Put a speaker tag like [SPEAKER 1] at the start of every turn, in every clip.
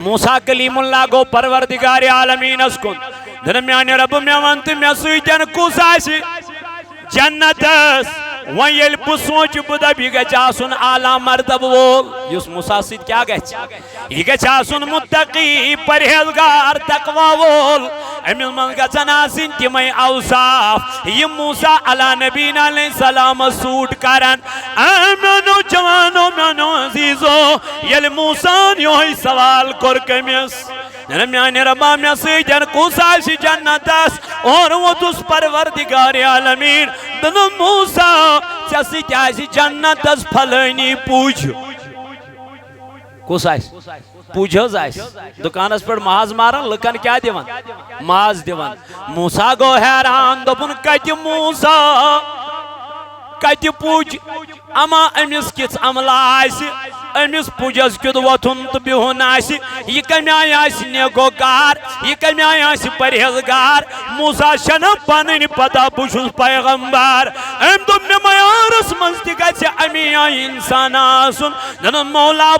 [SPEAKER 1] موسیٰ کلیم اللہ گو پروردگار عالمین اسکن درمیان رب میں ونت میں سویتن کس آسی جنت اس وان یل بہ سوچ بہ دب یہ گژھِ آسُن اعلیٰ مرتبہ وول یس موسیٰ سۭتۍ کیٛاہ گژھِ یہ گژھِ آسُن متقی پرہیزگار تقویٰ وول أمس من گژھن آسٕنۍ تِمے اوصاف یِم موسیٰ علیٰ نبینا علیہ السلام سوٹ کرن میانو جوانو میانو عزیزو ییٚلہِ موسیٰ یہوے سوال کوٚر کٔمِس میانہِ ربا مےٚ سۭتۍ کُس آسہِ جنتس اور ووتُس پروردگار عالمین دوٚپُن موسیٰ ژےٚ سۭتۍ آسہِ جنتس فلٲنی پوٗج کُس آسہِ پوٗج حظ آسہِ دُکانس پٮ۪ٹھ ماز ماران لُکن کیٛاہ دِوان ماز دِوان موسیٰ گوٚو حیران دوٚپُن کتہِ موسیٰ کتہِ پوٗج اما أمِس کِژھ عملہ آسہِ أمِس پوٗجس کیُتھ وۄتھُن تہٕ بِہُن آسہِ یہِ کمہِ آیہِ آسہِ نیکوکار یہِ کمہِ آیہِ آسہِ پرہیزگار موسیٰ چھَنہٕ پنٕنۍ پتہ بہٕ چھُس پیغمبر أمۍ دوٚپ مےٚ معیارس منٛز تہِ گژھِ امی آیہِ انسان آسُن دوٚپُن مولا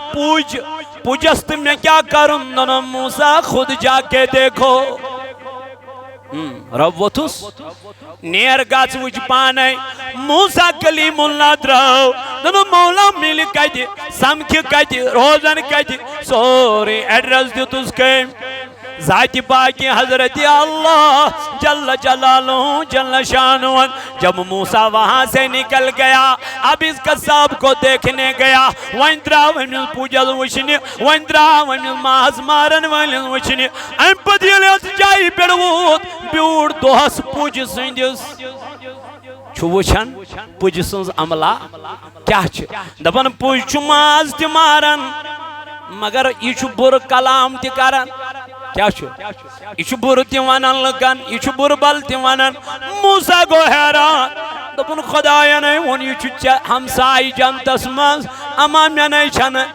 [SPEAKER 1] پوٗجس تہٕ مےٚ کیٛاہ کرُن دوٚپُن موسیٰ خود جا کے دیکھو رب ووتھُس نیر گژھ وٕچھ پانے موسیٰ کلیم اللہ درٛاو دوٚپُن مولا مِلہِ کتہِ سمکھِ کتہِ روزن کتہِ سورُے ایڈرس دِتُس کٔمۍ ذاتِ پاکِ حضرت اللہ جل جلالہ جل شانہ جب موسیٰ وہاں سے نکل گیا اب اس قصاب کو دیکھنے گیا وہیں دراو أمِس پوٗجس وٕچھنہِ وہیں دراو أمِس ماز مارن وٲلِس وٕچھنہِ اَمہِ پتہٕ ییٚلہِ اَتھ جایہِ پٮ۪ٹھ ووت بیوٗٹھ دۄہس پوٗجہِ سٕنٛدِس چھُ وٕچھان پوٗجہِ سٕنٛز عملہ کیٛاہ چھِ دپان پوٗج چھُ ماز تہِ ماران مگر یہِ چھُ بُرٕ کلام تہِ کران کیا چھو یہ چھو بُرٕ تہِ ونان لُکن یہ چھو بُرٕ بل تہِ ونان موسیٰ گوٚو حیران دوٚپُن خۄداینَے ووٚن یہِ چھُ ژےٚ ہمسایہِ جنتس منٛز اما مےٚ نے چھنہٕ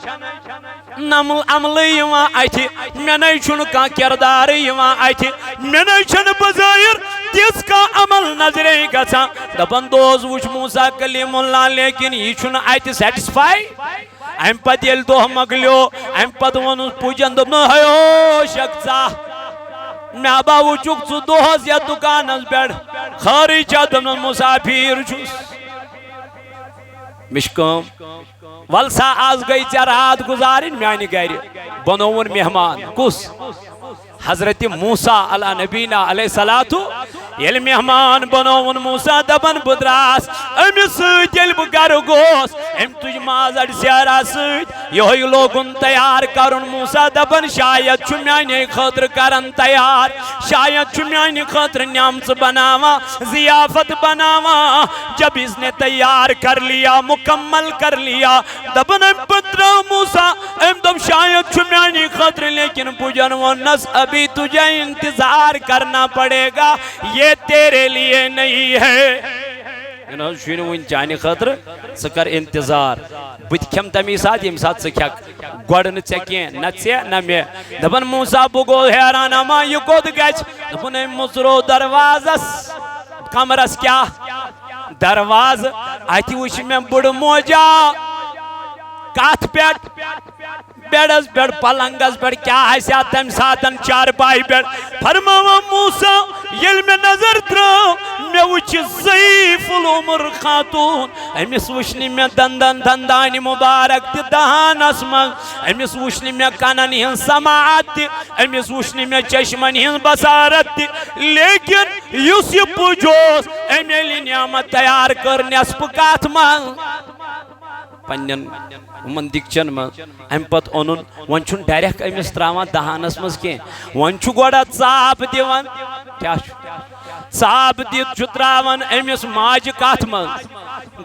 [SPEAKER 1] عملٕے یِوان اَتھِ مےٚ نے چھُنہٕ کانٛہہ کِردارٕے یِوان اَتھِ مےٚ نے چھنہٕ بظٲہِر تِژھ کانٛہہ عمل نظرے گژھان دپان دوس وٕچھ موسیٰ کلیم اللہ لیکن یہِ چھُنہٕ اَتہِ سیٹسفاے اَمہِ پتہٕ ییٚلہِ دۄہ مۄکلیو اَمہِ پتہٕ ووٚنُس پوٗجن دوٚپُن ہیو شک ژاہ مےٚ با وٕچھُکھ ژٕ دۄہس یتھ دُکانس پٮ۪ٹھ خٲرٕے چھا دوٚپنس مُسافِر چھُس مےٚ چھِ کٲم ول سا آز گٔے ژےٚ رات گُزارٕنۍ میانہِ گرِ بنووُن مہمان کُس حضرت موسیٰ علیٰ نبینا علیہ الصلاتُ ییٚلہِ مہمان بنووُن موسیٰ دپان بہٕ دراس أمِس سۭتۍ ییٚلہِ بہٕ گرٕ گوس أمۍ تُج ماز اَڑِ سیرا سۭتۍ یِہوے لوگُن تیار کرُن موسیٰ دپان شاید چھُ میانے خٲطرٕ کران تیار شاید چھُ میانہِ خٲطرٕ نعمژٕ بناوان ضیافت بناوان جب اس نے تیار کر لیا مکمل کر لیا دپان أمۍ پتہٕ درٛاو موسیٰ أمۍ دوٚپ شاید چھُ میانہِ خٲطرٕ لیکن پوٗجن ووٚننس ابھی تجھے انتظار کرنا پڑے گا یہ تیرے لیے نہیں ہے چانہ خاطر ژٕ کر انتظار بہٕ کھٮ۪مہٕ تمی ساتہٕ ییٚمہِ ساتہٕ ژٕ کھٮ۪کھ گۄڈٕ نہٕ ژےٚ کینٛہہ نہ ژےٚ نہ مےٚ دپان موسیٰ بہٕ گوٚو حیران اما یہِ کوٚت گژھِ دوٚپُن أمۍ مُژروو دروازس کمرس کیٛاہ دروازٕ اَتہِ وٕچھ مےٚ بٕڑٕ موجا کتھ پٮ۪ٹھ بیڈس پٮ۪ٹھ پلنگس پٮ۪ٹھ کیٛاہ آسہِ ہا تمہِ ساتن چارپایہِ پٮ۪ٹھ فرماوان موسیٰ ییٚلہِ مےٚ نظر ترٲو مےٚ وٕچھ ضعیٖف العمر خاتوٗن أمِس وٕچھ نہٕ مےٚ دندانہِ مُبارک تہِ دہانس منٛز أمِس وٕچھ نہٕ مےٚ کنن ہٕنٛز سماعت تہِ أمِس وٕچھ نہٕ مےٚ چشمن ہٕنٛز بصارت تہِ لیکن یُس یہِ پُج اوس أمۍ ییٚلہِ نعمت تیار کٔر نٮ۪صفہٕ کتھ منٛز پننٮ۪ن یِمن دِکچن منٛز اَمہِ پتہٕ اوٚنُن وۄنۍ چھُنہٕ ڈایریکٹ أمِس تراوان دہانس منٛز کینٛہہ وۄنۍ چھُ گۄڈٕ اَتھ ژاپ دِوان کیٛاہ چھُ ژاپ دِتھ چھُ تراوان أمِس ماجہِ کتھ منٛز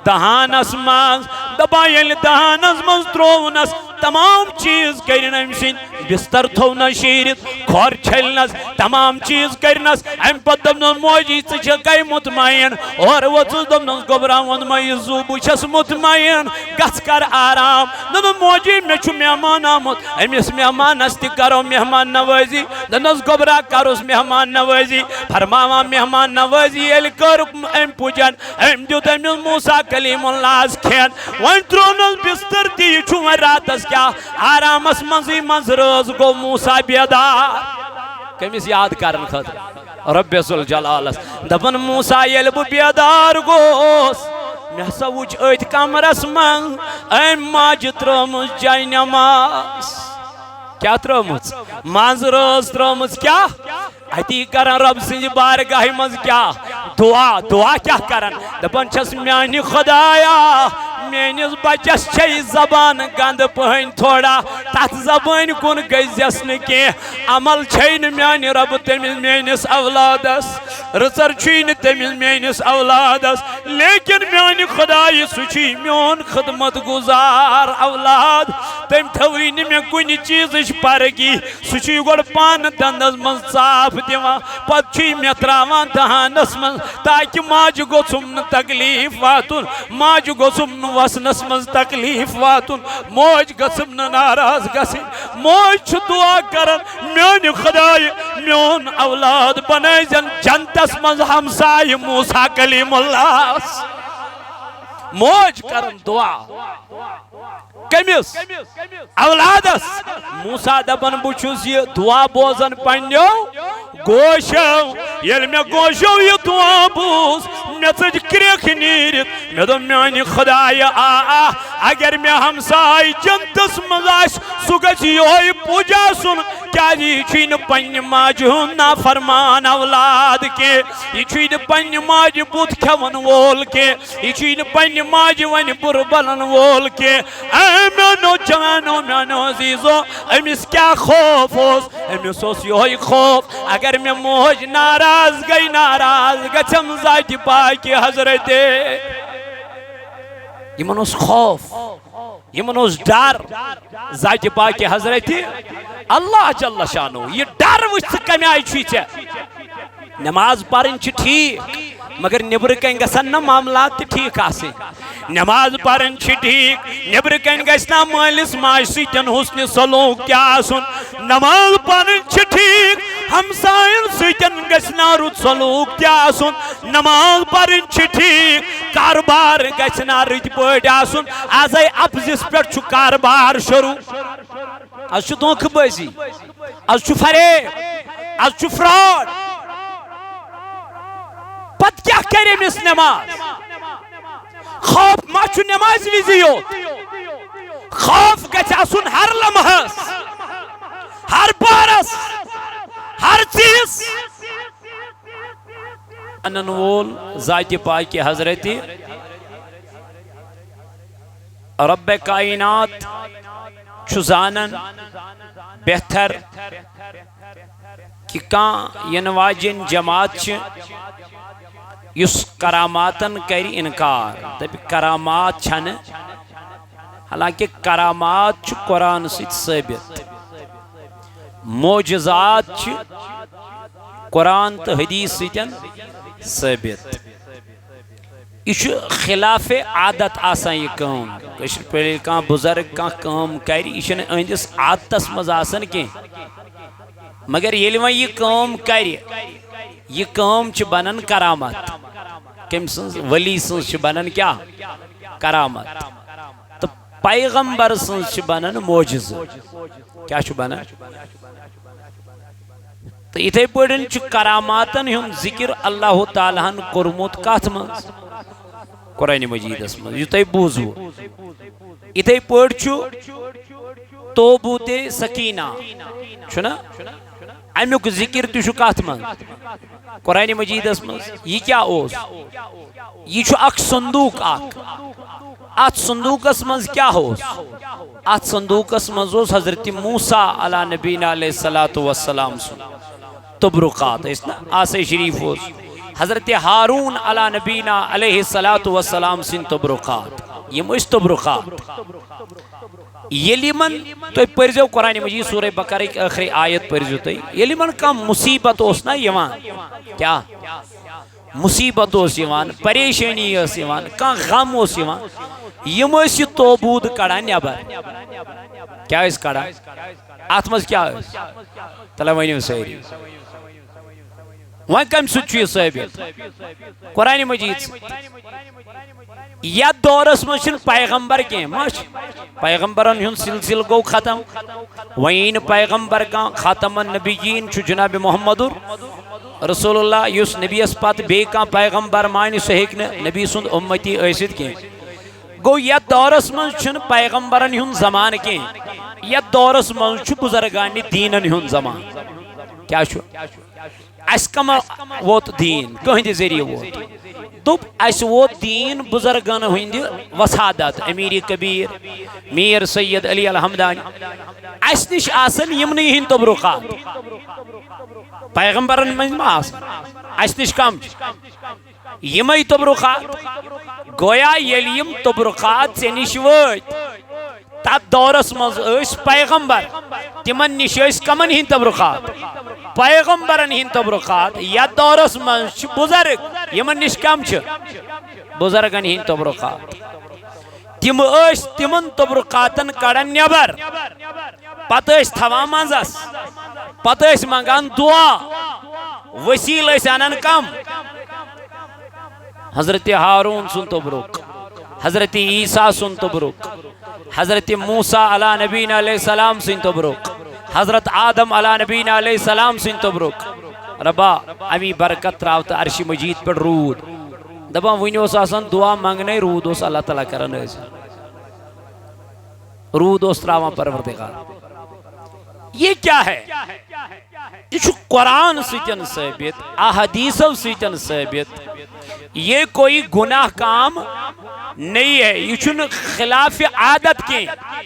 [SPEAKER 1] دہانس منٛز دپان ییٚلہِ دہانس منٛز تروونس تمام چیٖز کٔرِن أمۍ سٕنٛدۍ بستر تھوونس شیٖرِتھ کھۄر چھٔلنس تمام چیٖز کٔرنس اَمہِ پتہٕ دوٚپنس موجی ژٕ چھکھے مطمعین اورٕ ووٚژُس دوٚپنس گوٚبرا ووٚنمے یہِ زُو بہٕ چھس مطمعین گژھ کر آرام دوٚپُن موجی مےٚ چھُ مہمان آمُت أمِس مہمانس تہِ کرو مہمان نوٲزی دوٚپنس گوٚبرا کروس مہمان نوٲزی فرماوان مہمان نوٲزی ییٚلہِ کٔر أمۍ پُجن أمۍ دیُت أمِس موسیٰ کلیم اللہس کھٮ۪ن وۄنۍ ترٛوونس بستر تہِ یہِ چھُ وۄنۍ راتس کیا آرامس منزی منز روز گو موسیٰ بیدار کمیس یاد کرن خطر رب ذوالجلالس دپن موسیٰ یل بہ بیدار گوس مے ہسا وچ ات کمرس من ام ماجہ ترٲمٕژ جاے نماز کیا ترٲمٕژ منٛز رٲژ ترٲمٕژ کیا اتی کرن رب سٕنٛزِ بارگاہہِ منٛز کیا دعا کیا کرن دپان چھس میانہِ خدایا میٲنِس بچس چھے زبان گند پہن تھوڑا تتھ زبان کن گزیس نہٕ کینٛہہ عمل چھے نہٕ میانہِ رب تٔمِس میٲنِس اولادس رٕژر چھُے نہٕ تٔمِس میٲنِس اولادس لیکن میانہِ خدایہِ سُہ چھُے میون خدمت گزار اولاد تٔمۍ تھٲوٕے نہٕ مےٚ کُنہِ چیٖزٕچ پرگی سُہ چھُے گۄڈٕ پانہٕ دندس منٛز ژاپ دِوان پتہٕ چھُے مےٚ تراوان دہانس منٛز تاکہِ ماجہِ گوٚژھُم نہٕ تکلیٖف واتُن ماجہِ گوٚژھُم نہٕ وسنس منٛز تکلیٖف واتُن موج گژھم نہٕ ناراض گژھٕنۍ موج چھُ دعا کران میانہِ خدایہِ میون اولاد بنٲیزن جنتس منٛز ہمسایہِ موسیٰ کلیم اللہس موج کران دعا کمس اولادس موسیٰ دپان بہ چھُس یہ دعا بوزان پننیو گوشو یل میں گوشو یہ دعا بوز میں ژج کرٛیکھ نیٖرِتھ مے دوٚپ میانہِ خدایہِ اگر مے ہمساے جنتس منٛز آسہِ سُہ گژھِ یہوے پوٗجا سُن کیازِ یہ چھُے نہٕ پننہِ ماجہِ ہُنٛد نافرمان اولاد کینٛہہ یہ چھُے نہٕ پننہِ ماجہِ بُتھ کھٮ۪وان وول کینٛہہ یہ چھُے نہٕ پننہِ ماجہِ وۄنۍ بُرٕ بلن وول کینٛہہ میانو جوانو میانو عزیزو امس کیا خوف اوس امس اوس یہوے خوف اگر میں موج ناراض گژھم ذاتِ پاکہِ حضرت یمن اوس خوف یمن اوس ڈر ذاتِ پاکہِ حضرت اللہ جل شانو یہ ڈر وچھ کمہِ آیہِ چھُے ژےٚ نماز پرٕنۍ چھِ ٹھیٖک مگر نیبر کن گژھن نا معاملات تہِ ٹھیٖک آسٕنۍ نماز پرٕنۍ چھِ ٹھیٖک نیبر کن گژھِ نا مٲلِس ماجہِ سۭتۍ حُسنہِ سلوٗک تہِ آسُن نماز پرٕنۍ چھِ ٹھیٖک ہمساین سۭتۍ گژھِ نا رُت سلوٗک تہِ آسُن نماز پرٕنۍ چھِ ٹھیٖک کاربار گژھِ نا رٕتۍ پٲٹھۍ آسُن آزے اپزِس پٮ۪ٹھ چھُ کاربار شروع آز چھُ دھوکہٕ بٲزی آز چھُ فریب آز چھُ فراڈ پت کیا کرے مس نماز خوف ما چھُ نماز وزی یوت خوف گژھِ آسُن ہر لمحس ہر بارس ہر چیز انن وول ذاتِ پاکہِ حضرت رب کائنات چھُ زانن بہتر کہ کان ین واجن جماعت چھ یس کراماتن کری انکار دب کرامات چھن حالانکہ کرامات چھ قرآن سۭتۍ ثابت معجزات چھ قرآن تو حدیث سۭتۍ ثابت یہ خلاف عادت آسان یہ کام کشر پہ کان بزرگ کان کام کر یہ اہندس عادتس مز آسان کی مگر یل وہ یہ کام کر یہ کام چھ بنان کرامت کم سنز ولی سنز چھ بنان کیا کرامت تو پیغمبر سنز چھ بنان معجز کیا چھ بنان تو اتھے پڑھن چھ کراماتن ہم ذکر اللہ تعالیٰ ہن کرموت کات منز قرآن مجید اسم یہ تھی بوزو اتھے پڑھ چھ توبوت سکینہ چھنا امیک ذکر تشو کات من قرآن مجید اسم یہ کیا اوس یہ چھو اک صندوق آک ات صندوق اسم کیا ہوس ات صندوق اسم اوس حضرت موسیٰ علیہ نبینا علیہ السلام سن تبرقات اس نا آسے شریف ہوس حضرت ہارون علیہ نبینا علیہ السلام سن تبرقات یہ مجھ تبرقات یلی من تو پرزو قرآن مجید سورہ بقرہ کی آخری آیت پرزو تو یلی من کا مصیبت اوسنا یوان کیا مصیبت اوس یوان پریشانی اوس یوان کا غم اوس یوان یم اس توبود کڑا نیبر کیا اس کڑا آتمز کیا اس تلا وینیو سیری وۄنۍ کَمہِ سۭتۍ چھُ یہِ ثٲبت قرآن مجید یتھ دورس منٛز چھُنہٕ پیغمبر کینٛہہ ما چھُ پیغمبرن ہُنٛد سلسلہٕ گوٚو ختم وۄنۍ یی نہٕ پیغمبر کانٛہہ خاتم النبیین چھُ جناب محمد رسول اللہ یُس نبیس پتہٕ بیٚیہِ کانٛہہ پیغمبر مانہِ سُہ ہیٚکہِ نہٕ نبی سُنٛد اُمتی ٲسِتھ کینٛہہ گوٚو یتھ دورس منٛز چھُنہٕ پیغمبرن ہُنٛد زمانہٕ کینٛہہ یتھ دورس منٛز چھُ بُزرگانہِ دیٖنن ہُنٛد زمانہٕ کیٛاہ چھُ اَسہِ کما ووت دیٖن کٕہٕنٛدِ ذٔریعہٕ ووت دوٚپ اَسہِ ووت دیٖن بُزرگن ہٕنٛدِ وسادت امیر کبیٖر میٖر سید علی الحمدانی اَسہِ نِش آسن یِمنٕے ہٕنٛدۍ تبرُقات پیغمبرن منٛز ما آسن اَسہِ نِش کم چھِ یِمے تبرُقات گویا ییٚلہِ یِم تبرُقات ژےٚ نِش وٲتۍ تتھ دورس منٛز ٲسۍ پیغمبر تِمن نِش ٲسۍ کمن ہٕنٛدۍ تبرُقات پیغمبرن ہٕنٛدۍ تبرُقات یتھ دورس منٛز چھِ بُزرگ یِمن نِش کم چھِ بُزرگن ہٕنٛدۍ تبرُقات تِم ٲسۍ تِمن تبرُقاتن کڑان نٮ۪بر پتہٕ ٲسۍ تھاوان منٛزس پتہٕ ٲسۍ منگان دعا وسیٖلہٕ ٲسۍ انان کم حضرت ہارون سُنٛد تبرُک حضرت عیسیٰ سُنٛد تبرُک حضرت موسیٰ علیٰ نبینا علیہ السلام سٕنٛدۍ تبرُک حضرت آدم علیٰ نبینا علیہ السلام سٕنٛدۍ تبرُک ربا امی برکت تراو تہٕ عرشِ مجید پٮ۪ٹھ روٗد دپان وُنہِ اوس آسان دعا منگنے روٗد اوس اللہ تعالیٰ کران ٲسۍ روٗد اوس تراوان پروردگار یہ کیا ہے یہ چھُ قرآن سۭتۍ ثٲبت احادیثو سۭتۍ ثٲبت یہ کوئی گناہ کام نہیں ہے یہ چھُنہٕ خلاف عادت کینٛہہ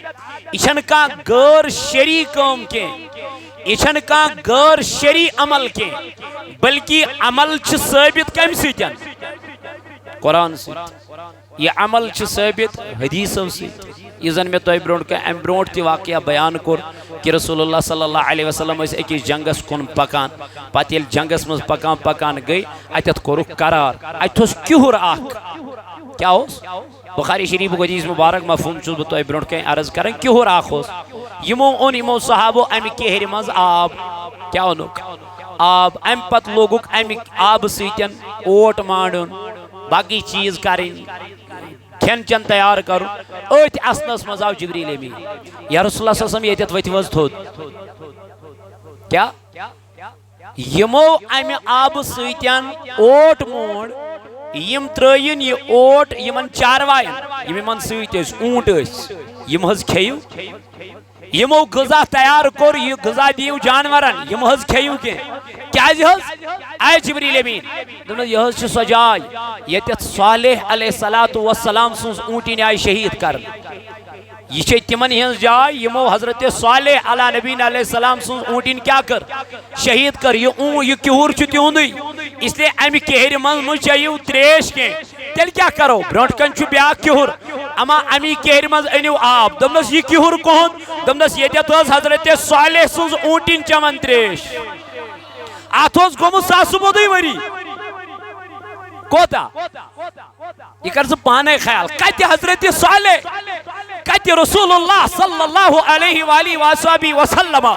[SPEAKER 1] یہ چھنہٕ کانٛہہ غٲر شرعی کٲم کینٛہہ یہ چھنہٕ کانٛہہ غٲر شرعی عمل کینٛہہ بلکہ عمل چھُ ثٲبت کمہِ سۭتۍ قرآن سۭتۍ یہ عمل چھُ ثٲبت حدیثو سۭتۍ یہ زن میں تۄہہِ برونٛٹھ کینٛہہ امہِ برونٛٹھ تہِ واقعہ بیان کوٚر کہ رسول اللہ صلی اللہ علیہ وسلم ٲسۍ أکِس جنگس کُن پکان پتہٕ ییٚلہِ جنگس منٛز پکان پکان گٔے اتٮ۪تھ کوٚرُکھ قرار اتہِ اوس کِہُر اکھ کیا اوس بخاری شریفُک حدیث مبارک مفہوم چھُس بہٕ تۄہہِ برونٛٹھ کَنہِ عرض کران کِہُر اکھ اوس یِمو اوٚن یِمو صحابو امہِ کیہرِ منٛز آب کیاہ اوٚنُکھ آب امہِ پتہٕ لوگُکھ امہِ آبہٕ سۭتۍ اوٹ مانڈُن باقی چیٖز کرٕنۍ کھٮ۪ن چٮ۪ن تیار کرُن أتھۍ اَسنس منٛز آو جبریٖل امیٖن یا رسول اللہ صلی اللہ علیہ وسلم ییٚتٮ۪تھ ؤتھِو حظ تھوٚد کیاہ یِمو امہِ آبہٕ سۭتۍ اوٹ مونڈ یم ترٲیِن یہِ اوٹ یِمن چارواین یِم یِمن سۭتۍ ٲسۍ اوٗنٹ ٲسۍ یِم حظ کھیٚیِو یِمو غذا تیار کوٚر یہِ غذا دِیِو جانورن یِم حظ کھیٚیِو کینٛہہ کیازِ حظ آے جبریٖل امیٖن دوٚپنس یہِ حظ چھِ سۄ جاے ییٚتٮ۪تھ صالح علیہ الصلوۃ والسلام سٕنٛز اوٗنٹِنۍ آیہِ شہیٖد کرنہٕ یہ چھے تِمن ہٕنٛز جاے یِمو حضرت صالح علیٰ نبینا علیہ السلام سٕنٛز اوٗنٹِنۍ کیٛاہ کٔر شہیٖد کٔر یہِ کِہُر چھُ تِہُنٛدُے اسلیے امہِ کیہرِ منٛز مہٕ چیٚیِو تریش کینٛہہ تیٚلہِ کیٛاہ کرو برونٛٹھ کَنہِ چھُ بیٛاکھ کِہُر اما امی کیہرِ منٛز أنِو آب دوٚپنس یہِ کِہُر کُہُنٛد دوٚپنس ییٚتٮ۪تھ ٲس حضرت صالح سٕنٛز اوٗنٹِنۍ چٮ۪وان تریش اتھ اوس گوٚمُت ساسہٕ بوٚدُے ؤری کوتاہ یہ کر ژٕ پانے خیال کتہِ حضرت صالح کتہِ رسول اللہ صلی اللہ علیہ وآلہ وصحبہ وسلم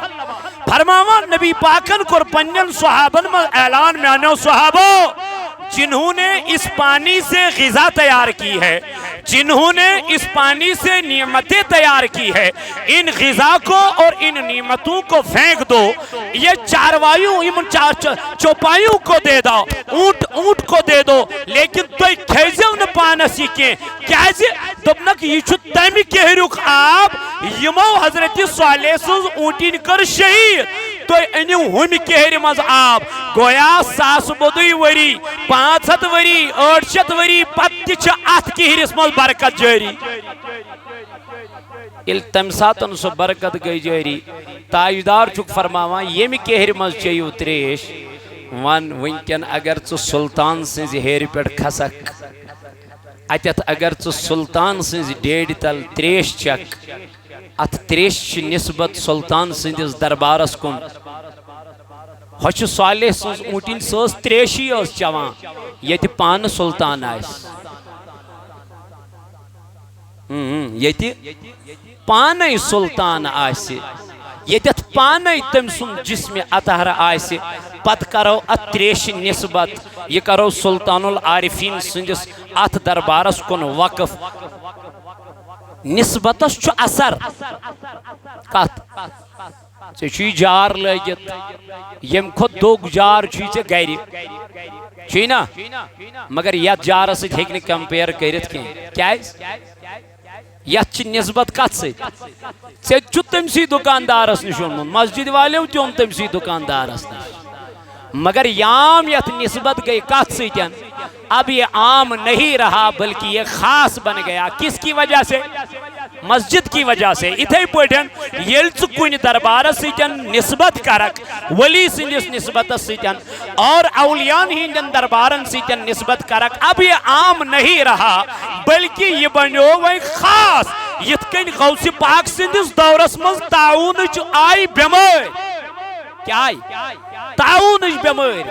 [SPEAKER 1] فرماوان نبی پاکن کوٚر پننٮ۪ن صحابن منٛز اعلان میانیو صحابو جنہوں نے اس پانی سے غذا تیار کی ہے جنہوں نے اس پانی سے نعمتیں تیار کی ہے ان غذا کو اور ان نعمتوں کو پھینک دو یہ چاروایوں چوپایوں کو دے دو اونٹ کو دے دو لیکن تُہۍ کھیزیو نہٕ پانس یہ کینٛہہ کیازِ دوٚپنکھ یہِ چھُ تمہِ کیہریُک آب یِمو حضرت صالح سٕنٛز اوٗنٹِنۍ کٔر شہیٖد تُہۍ أنِو ہُمہِ کیہرِ منٛز آب گویا ساسہٕ بوٚدُے ؤری 500 ؤری 800 ؤری پتہٕ تہِ چھِ اتھ کیہرِس منٛز برکت جٲری ییٚلہِ تمہِ ساتہٕ سۄ برکت گٔے جٲری تاجدار چھُکھ فرماوان ییٚمہِ کیہرِ منٛز چیٚیِو تریش ون وٕنکٮ۪ن اگر ژٕ سُلطان سٕنٛزِ ہیرِ پٮ۪ٹھ کھسکھ اتٮ۪تھ اگر ژٕ سُلطان سٕنٛزِ ڈیڈِ تل تریش چکھ اتھ تریش چھِ نسبت سُلطان سٕنٛدِس دربارس کُن ہۄ چھِ صالح سٕنٛز اوٗنٹِنۍ سۄ ٲس تریشی ٲس چٮ۪وان ییٚتہِ پانہٕ سُلطان آسہِ ییٚتہِ پانے سُلطان آسہِ یتت پانے تم سن جسم اطہر آئیسے پت کرو ات تریش نسبت یہ کرو سلطان العارفین سندس ات دربارس کن وقف نسبتس چھو اثر کت چی جار لگت یم خود دوگ جار چی گری چی نا مگر یت جار ست ہیکہ کمپیر کرت کیا یت چھ نسبت کت ست تمسی دکاندارس نش اونمت مسجد والیو تہ اون تمسی دکاندارس نش مگر یام یت نسبت گئی کت سن اب یہ عام نہیں رہا بلکہ یہ خاص بن گیا کس کی وجہ سے مسجد کی وجہ سے اتھے پٹن یل ژٕ کُنہِ دربارس سۭتۍ نسبت کرک ولی سندس نسبت سۭتۍ اور اولیان ہندین دربارن سۭتۍ نسبت کرک اب یہ عام نہیں رہا بلکہ یہ بنیو وۄنۍ خاص یتھ کٔنۍ غوث پاک سندس دورس منٛز تعاونٕچ آیہِ بٮ۪مٲرۍ کیا آئی تعاونٕچ بٮ۪مٲرۍ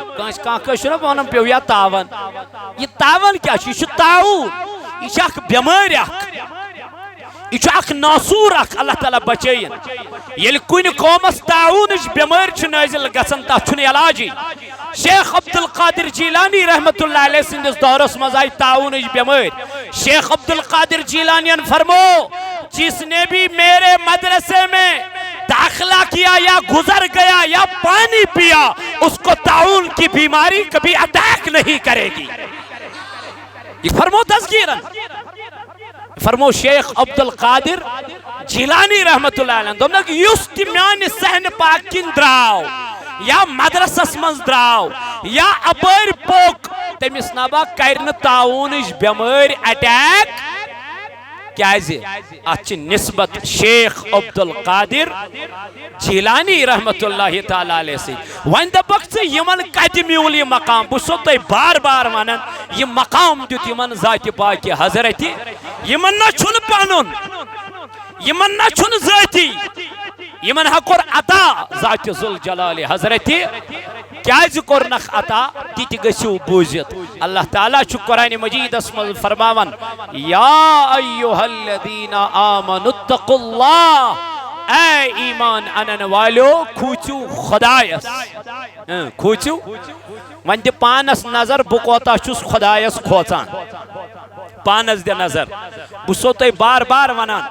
[SPEAKER 1] کانٛہہ چھُنہ ونان پیو یا تاون یہ تاون کیا چھُ یہِ چھُ تعاون یہ چھِ اکھ بٮ۪مٲرۍ اکھ یہ چھُ اکھ ناسوٗر اکھ اللہ تعالیٰ بچٲیِن ییٚلہِ کُنہِ قومس تعاونٕچ بٮ۪مٲرۍ چھِ نٲزِل گژھان تتھ چھُنہٕ علاجی شیخ عبدالقادر جیلانی رحمت اللہ علیہ سندس دورس منٛز آیہِ تعاونٕچ بٮ۪مٲرۍ شیخ عبدالقادر جیلانین فرمو جس نے بھی میرے مدرسے میں داخلہ کیا یا گزر گیا یا پانی پیا اس کو تعاون کی بیماری کبھی اٹیک نہیں کرے گی یہ فرمو تذکیرن فرمو شیخ عبدالقادر جیلانی رحمت اللہ علیہ دومنک یس تہ میانہ صحن پاک کن دراو یا مدرسس منز دراو یا اپر پوک تمس نبا کرن تعاونچ بٮ۪مٲرۍ اٹیک کیازِ اتھ چھ نسبت شیخ عبدالقادر جیلانی رحمت اللہ تعالی علیہ سے وۄنۍ دپکھ ژٕ یمن کتہِ میوٗل یہِ مقام بہٕ چھُسو تۄہہِ بار بار ونان یہِ مقام دیُت یمن ذاتِ پاکہِ حضرتِ یمن نہ چھُنہٕ پنُن یمن نہ چھُنہٕ ذٲتی یمن ہا کوٚر عطا ذاتِ ذوالجلال حضرتِ کیازِ کوٚرنکھ عطا تِتہِ گٔژھِو بوٗزِتھ اللہ تعالیٰ چھُ قرآن مجیدس منٛز فرماوان یا ایُّہا الذین آمنوا اتقوا اللہ اے ایمان انن والیو کھوٗژِو خۄدایس کھوٗژِو وۄنۍ دِ پانس نظر بہٕ کوتاہ چھُس خۄدایس کھوژان پانس دِ نظر بہٕ چھُسو تۄہہِ بار بار ونان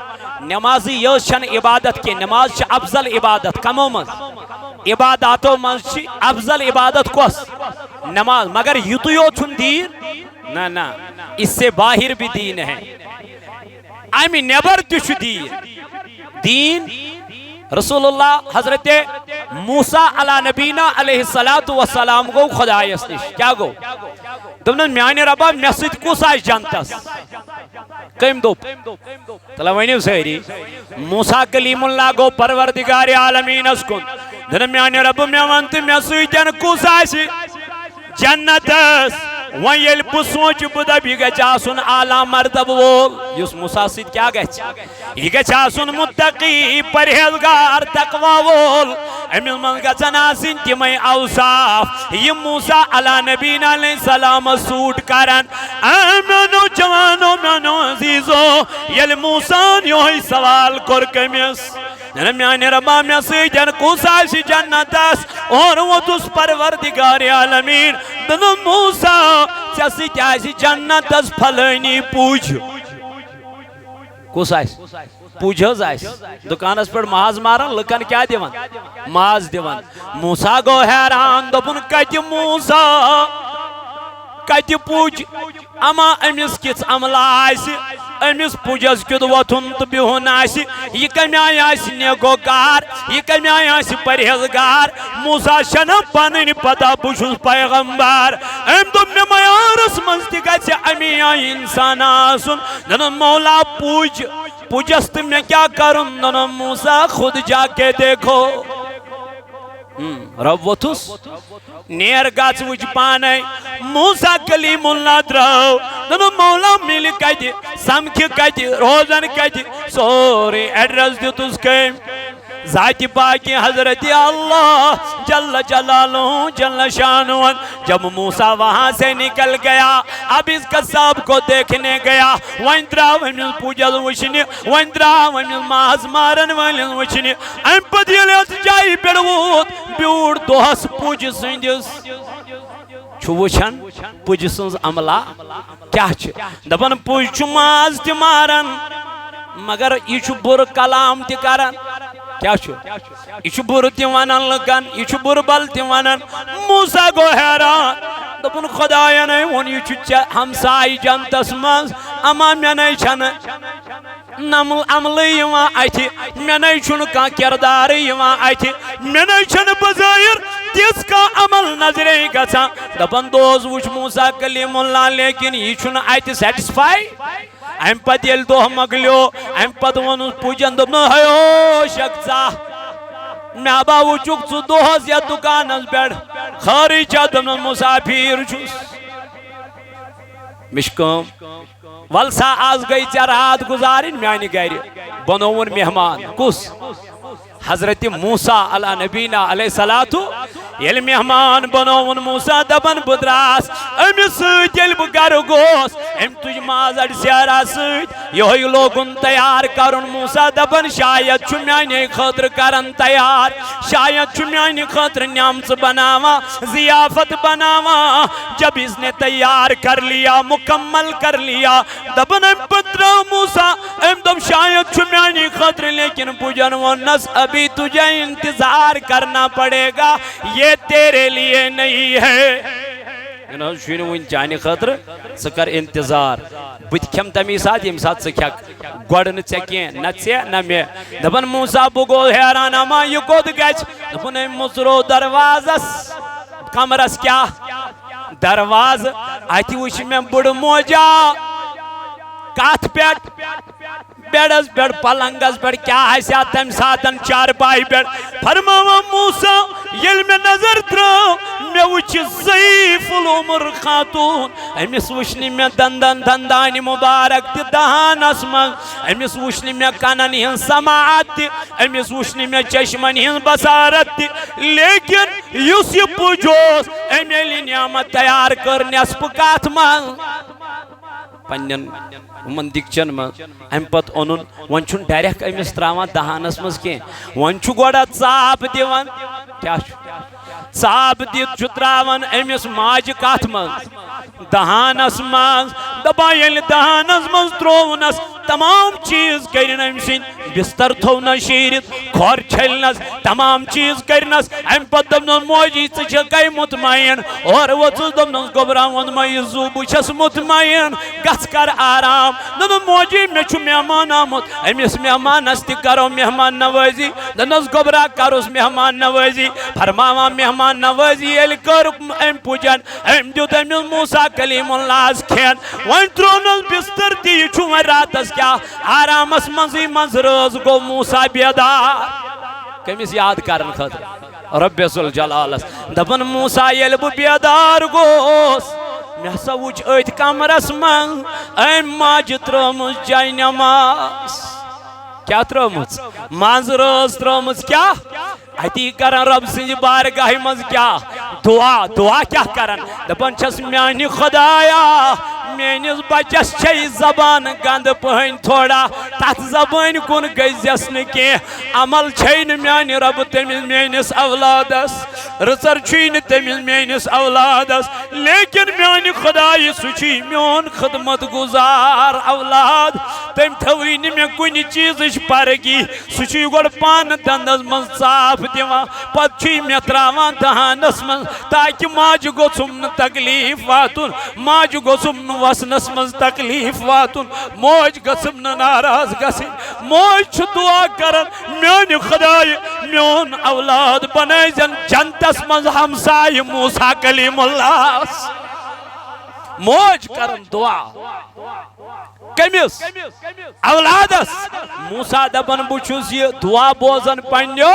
[SPEAKER 1] نمازٕے یٲژ چھنہٕ عبادت کینٛہہ نماز چھِ افضل عبادت کمو منٛز عباداتو منٛز چھِ افضل عبادت کۄس نماز مگر یُتُے یوت چھُنہٕ دیٖن نہ نہ اس سے باہر بھی دین ہے امہِ نٮ۪بر تہِ چھُ دیٖن رسول اللہ حضرت موسیٰ علیٰ نبینا علیہ السلام گو خدایس نش کیا گو دوٚپنس میانہِ ربا مےٚ سۭتۍ کُس آسہِ جنتس کٔمۍ دوٚپ تلا ؤنِو سٲری موسیٰ کلیم اللہ گو پروردگار عالمینس کُن دوٚپُن میانہِ ربہٕ مےٚ ون تہٕ مےٚ سۭتۍ کُس آسہِ جنتس وۄنۍ ییٚلہِ بہٕ سونٛچہٕ بہٕ دپہٕ یہِ گژھِ آسُن اعلیٰ مرتبہٕ وول یُس موسیٰ سۭتۍ کیٛاہ گژھِ یہِ گژھِ آسُن متقی پرہیزگار تقویٰ وول أمِس منٛز گژھن آسٕنۍ تِمے اوصاف یِم موسیٰ علیٰ نبینا علیہ السلامس سوٗٹ کرن میانو جوانو میانو عزیزو ییٚلہِ موسیٰ یِہوے سوال کوٚر کٔمِس میانہِ ربا مےٚ سۭتۍ کُس آسہِ جنتس اور ووتُس پروردگار عالمیٖن دوٚپُن موسیٰ ژےٚ سۭتۍ آسہِ جنتس پھلٲنی پوٗج کُس آسہِ پوٗج حظ آسہِ دُکانس پٮ۪ٹھ ماز ماران لُکن کیٛاہ دِوان ماز دِوان موسیٰ گوٚو حیران دوٚپُن کتہِ موسیٰ کتہِ پوٗج اما أمِس کِژھ عملہ آسہِ أمِس پوٗجس کیُتھ وۄتھُن تہٕ بِہُن آسہِ یہِ کمہِ آیہِ آسہِ نیکوکار یہِ کمہِ آیہِ آسہِ پرہیزگار موسیٰ چھنہٕ پنٕنۍ پتہ بہٕ چھُس پیغمبر أمۍ دوٚپ مےٚ معیارس منٛز تہِ گژھِ امی آیہِ انسان آسُن دوٚپُن مولا پوٗجس تہٕ مےٚ کیٛاہ کرُن دوٚپُن موسیٰ خود جا کے دیکھو رب ووتھُس نیر گژھ وٕچھ پانے موسیٰ کلیم اللہ درٛاو دوٚپُن مولا مِلہِ کتہِ سمکھِ کتہِ روزن کتہِ سورُے ایڈرس دِتُس کٔمۍ ذات پاکی حضرت اللہ جل جلالہ جل شانہ جب موسیٰ وہاں سے نکل گیا اب اس قصاب کو دیکھنے گیا وَإِن دراوَمِل پوجل وشنی وَإِن دراوَمِل ماز مارن والن وشنی ایم پدیلیت جائی پیڑوت بیوڑ دوہس پوج سندس چھو وچھن پوج سنز عملہ کیا چھے دبن پوج چھو ماز تی مارن مگر یہ چھو بر کلام تی کرن کیا چھو یہ چھو بر تی ونن لگن یہ چھو بر بل تی ونن موسیٰ گو حیران دبن خدایا نہیں ون یہ چھو ہمسائی جنتس منز اما میں نہیں چھن نمل عملی یوان آئی میں نہیں چھن کا کرداری یوان آئی میں نہیں چھن بظاہر تیس کا عمل نظریں گسا دبن دوز وچ موسیٰ کلیم اللہ لیکن یہ چھن آئی سیٹسفائی ایم پت یل دوہ مگلیو ایم پت ونو پوجن دبنو ہیو شکزا میں باو چک سو دوہ زیا دکانز بیڑ خاری چا دبنو مسافیر چوس مشکم والسا آز گئی چا رات گزارین میانی گئری بنوون مہمان کس حضرت موسیٰ علیہ نبینا علیہ الصلاۃ یل مہمان بنوون موسیٰ دبن بدراس امی سوت یل بگر گوس ام تج ماز اڑ سیارا سوت یہ لوگن تیار کرن موسیٰ دبن شاید چھ میانی خاطر کرن تیار شاید چھ میانی خاطر نعمت بناوا ضیافت بناوا جب اس نے تیار کر لیا مکمل کر لیا دبن ام پترا موسیٰ ام دب شاید چھ میانی خاطر لیکن پوجن ونس ابھی تجھے انتظار کرنا پڑے گا یہ تیرے لیے نہیں ہے شوین چانی خاطر سکر انتظار بت کھم تمی ساتھ یم ساتھ سکھک گوڑ نہ ژے نہ ژے نہ میں دپن موسیٰ بہ گو حیران اما یہ کوت گژھِ دپن أمۍ مُژرو دروازس کمرس کیا درواز اتہ وچھ مے بڑ موجا کاتھ پیٹ بیڑس بیڑ پلنگس بیڑ کیا آسیا تم ساتن چار پائی بیڑ فرماوا موسیٰ یل میں نظر ترو میں وچھ ضعیف العمر خاتون امس وچھنی میں دندن دندانی مبارک تی دہانس من امس وچھنی میں کنن ہن سماعت تی امس وچھنی میں چشمن ہن بصارت تی لیکن یس یہ پوجوس امیلی نعمت تیار کر نصف کات من پنن من دکچن من ام پت اونن ون چھن ڈائریکٹ امس تراوان دہانس مز کی ون چھ گوڑا ژاپ دیوان کیا ژاپ دت چھ تراوان امس ماج کات مز دہانس مز دبا یل دہانس مز ترونس تمام چیز کرن ام سن بستر تھونا شیرت کھور چھلنس تمام چیز کرنس ام پت دبن موجی ژے گئی مطمئن اور وچس دبن گوبرا ون مے زو بچس مطمئن گس کر آرام دبن موجی مے چھ مہمان آمت امس مہمانس تہ کرو مہمان نوازی دنس گوبرا کروس مہمان نوازی فرماوا مہمان نوازی یل کر ام پوجن ام دیت امس موسیٰ کلیم اللہ کھین ون ترونس بستر تی چھ راتس کیا آرامس منزی منز روز گو موسیٰ بیدار کمس یاد کرن خاطر رب ذوالجلالس دپن موسیٰ یل بہ بیدار گوس مے ہسا وچھ ات کمرس من ام ماج ترمس جاے نماز کیا ترمس منز روز ترمس کیا اتی کرن رب سنج بارگاہ مز کیا دعا کیا کرن دپن چھس میانی خدایا میانس بچس چھ زبان گند پہن تھوڑا تات زبان کن گزیس نکی عمل چھین میانی رب تمس میانس اولادس رچر چھین تمس میانس اولادس لیکن میانی خدای سچی میون خدمت گزار اولاد تم تھوی نہ مے کن چیزش پرگی سچی گوڑ پان دندس من صاف دیوان پت چھ مے تراوان دہانس من تاکہ ماج گوژھم نہ تکلیف واتن ماج گوژھم نہ وسنس من تکلیف واتن موج گژھم نہ ناراض گژھن موج چھ دعا کرن میون خدای میون اولاد بنائی زن جنتس من ہمسائے موسیٰ کلیم اللہ موج کرن دعا کمس اولادس موسیٰ دپن بچھس یہ دعا بوزن پنیو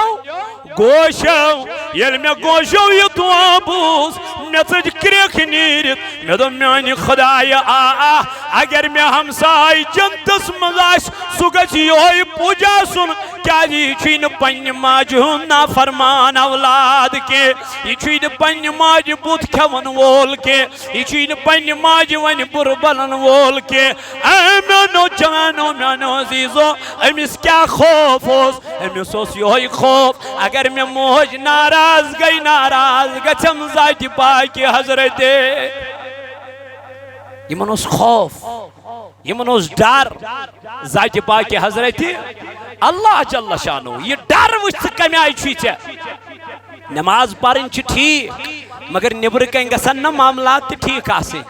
[SPEAKER 1] گوشو یل میں گوشو یہ دعا بوز میں ژج کریکھ نیرت میں دپ میانی خدای اگر میں ہمسائی جنتس مز آس سہ گژھِ یہوے پوجا سن کیا یہ چھین پن ماج نا فرمان اولاد کے یہ چھین پن ماج بوت کھون وول کے یہ چھین پن ماج ون بربلن وول کے اے میانو جانو میانو عزیزو امس کیا خوف امس یہ خوف اگر میں موج ناراض گچم ذات پاک حضرت یمن اس خوف یمن اس ڈر ذات پاک حضرت اللہ جل شانو یہ ڈر وچھ کمی آئی چھوئی چھے نماز پارن چھ ٹھیک مگر نبر کن گسن نا معاملات تی ٹھیک آسے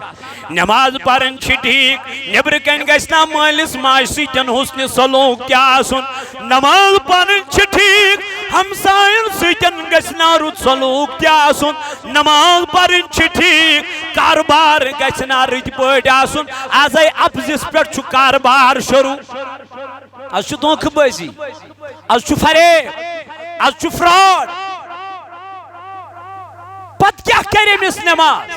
[SPEAKER 1] نماز پارن چھ ٹھیک نبر کن گسنا مالس ماج سیتن حسن سلوک کیا سن نماز پارن چھ ٹھیک ہمسائن سیتن گسنا رت سلوک کیا سن نماز پارن چھ ٹھیک کاربار گسنا رت پوٹ آسن آزائی اپزیس پر چھو کاربار شروع از چھو دونک بازی از چھو فریب از چھو فراڈ پت کیا کرے مس نماز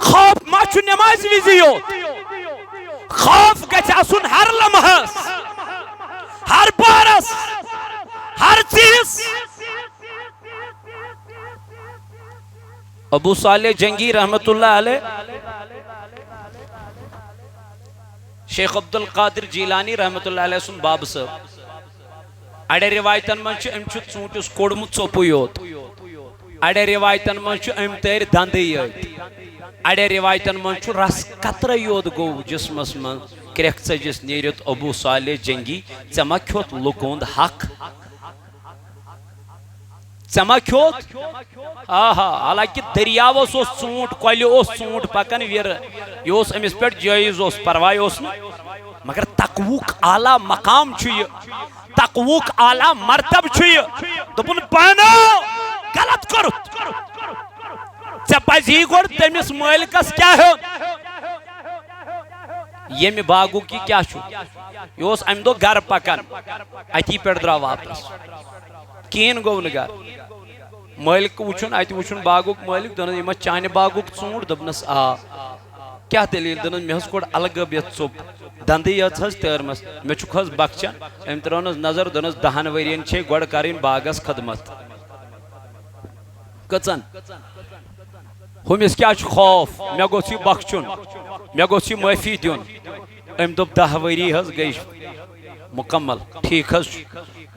[SPEAKER 1] خوف ما چھو نماز ویزیو خوف گچا سن ہر لمحس ہر بارس ہر چیز ابو صالح جنگی رحمت اللہ علیہ شیخ عبدالقادر جیلانی رحمت اللہ علیہ سن باب صاحب اڑے روایتن من چھ ام چھ ژوٗنٛٹِس کوڑمُت ژوٚپُے یوت اڑے روایتن من چھ ام تیر دندے یوت اڑے روایتن من چھ رس قطرے یوت گو جسمس من کرک ژجس نیرت ابو صالح جنگی ژما کھیوت لُکوند حق ژما کھیوت آہا حالانکہ دریاوس اوس ژوٗنٛٹھ کۄلہِ اوس ژوٗنٛٹھ پکان وِرٕ یہ اوس امس پٮ۪ٹھ جٲیز اوس پرواے اوس نہٕ مگر تقوُک اعلیٰ مقام چھُ یہِ تقوُک اعلیٰ مرتب چھُ یہِ دوٚپُن پانو غلط کوٚرُتھ ژےٚ پزی گۄڈٕ تٔمِس مٲلکس کیٛاہ ہیوٚن ییٚمہِ باغُک یہِ کیٛاہ چھُ یہِ اوس امہِ دۄہ گرٕ پکان اتی پٮ۪ٹھ درٛاو واپس کہین گو نہٕ گرٕ مٲلک وٕچھُن اتہِ وٕچھُن باغُک مٲلک دوٚپنس یہِ ما چانہِ باغُک ژوٗنٛٹھ دوٚپنس آ کیٛاہ دٔلیٖل دوٚپنس مےٚ حظ کوٚڑ الگٲب یتھ ژوٚپ دندٕ یٲژ حظ تٲرمس مےٚ چھُکھ حظ بخچان أمۍ ترٲونس نظر دوٚپنس 10 ؤرین چھے گۄڈٕ کرٕنۍ باغس خدمت کٔژن ہُمِس کیٛاہ چھُ خوف مےٚ گوٚژھ یہِ بخچُن مےٚ گوٚژھ یہِ معٲفی دیُن أمۍ دوٚپ 10 ؤری حظ گٔے مکمل ٹھیک حظ چھُ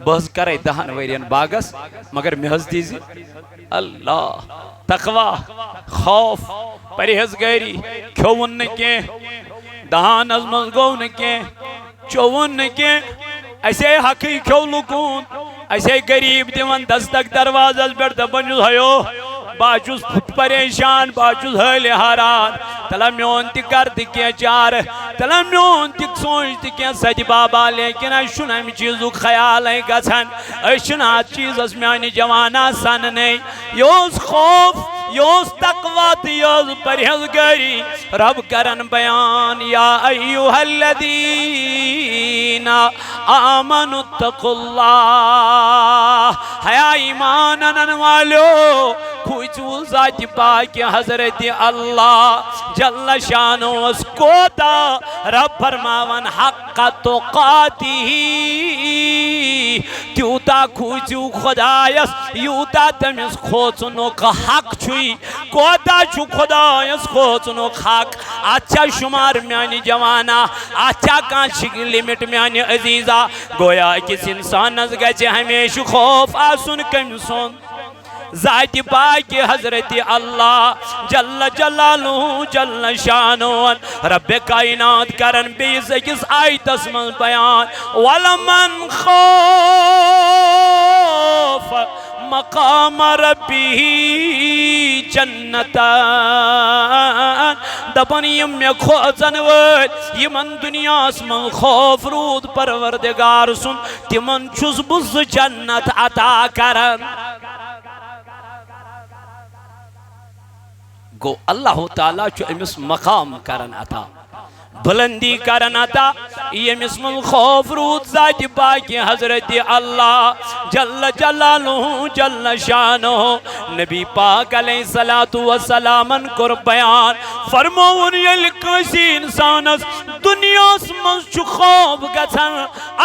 [SPEAKER 1] بہٕ حظ کرے 10 ؤرین باغس مگر مےٚ حظ دیزِ اللہ تقوا خوف پرہیزگٲری کھیوٚوُن نہٕ کینٛہہ دہانس منٛز گوٚو نہٕ کینٛہہ چوٚوُن نہٕ کینٛہہ اسے حقٕے کھیوٚو لُکوٗن اسے غریٖب دِوان دستک دروازس پٮ۪ٹھ دپان چھُس ہیو بہٕ چھُس پریشان بہٕ چھُس حٲلہِ حٲران تلا میون تہِ کر تہِ کینٛہہ چارٕ تلا میون تہِ سونچ تہِ کینٛہہ سدِ بابا لیکن اسہِ چھُنہٕ امہِ چیٖزُک خیالے گژھان أسۍ چھِنہٕ اتھ چیٖزس میانہِ جوانا سننے یہِ اوس خوف یہ اوس تقوی تہٕ یہِ ٲس پرہیزگٲری رب کرن بیان یا ایھا الذین آمنوا اتقوا اللہ ہے ایمان انن والو کھوژِو ذاتِ پاک حضرت اللہ جل شانوس کوتاہ رب فرماون حق تقاتہ تیوتاہ کھوژِو خدایس یوتاہ تٔمِس کھوژنُک حق چھُے کوتاہ چھُ خدایس کھوژنُک حق اتھ چھا شمار میانہِ جوانا اتھ چھا کانٛہہ لِمٹ میانہِ عزیزا گویا أکِس انسانس گژھِ ہمیشہ خوف آسُن کٔمۍ سُنٛد ذات پاک حضرت اللہ جل جلالہ جل شانہ رب کائنات کرن بیس اکس آیتس من بیان وَلَمَنْ خَافَ مقام ربی جنتان دپن یم میں کھوژن وٲلۍ یمن دنیاس من خوف روٗد پروردگار سُنٛد تمن چھُس بہٕ زٕ جنت عطا کران گو اللہ تعالیٰ چھُ أمِس مقام کران عطا بلندی کرن عطا یمس من خوف روٗد ذات پاک حضرت اللہ جل جلالہ جل شانہ نبی پاک علیہ الصلوۃ والسلام کور بیان فرموُن ییٚلہِ کٲنٛسہِ اِنسانس دنیا مز خوف گژھان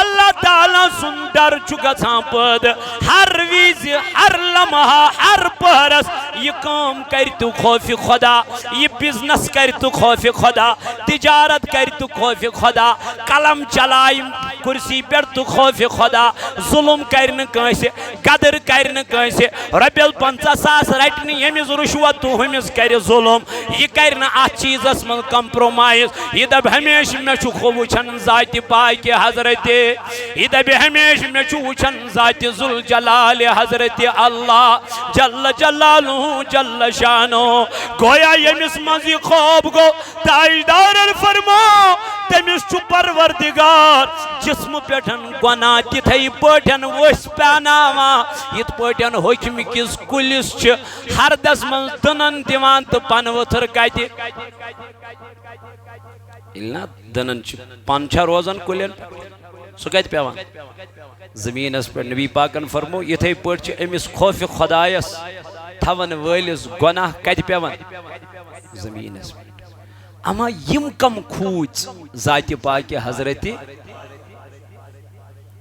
[SPEAKER 1] اللہ تعالیٰ سن ڈر گژھان پد ہر وز ہر لمحہ ہر پہرس یہ کام کر تو خوف خدا یہ بزنس کر تو خوف خدا تجارت کر تو خوف خدا قلم چلائی کرسی پر تو خوف خدا ظلم کرن کانسے قدر کرن کانسے رۄپیَس 50,000 رٹنی یمس رشوت تو ہمس کر ظلم یہ کرن ات چیزس من کمپرومائز یہ دب ہمیشہ میں چھو وچھن ذات پاک حضرت یہ دب ہمیشہ میں چھو وچھن ذات ذوالجلال حضرت اللہ جل جلالہ جل شانہ گویا یمس مز یہ خواب گو تاجدار فرما تمس چھو پروردگار جسم پیٹھن گناہ تتھے پٹھن وس پاناوا یت پٹھن حکم کس کلس چھ ہردس من دنن دیوان تو پن وتھر کتہ یلنا دنن چھ پن چھ روزن کلین سو کتہ پیوان زمینس پر نبی پاکن فرمو یتھے پٹ چھ امس خوف خدایس تھون ولس گناہ کتہ پیوان زمینس پر اما یم کم کھوچ ذات پاک حضرت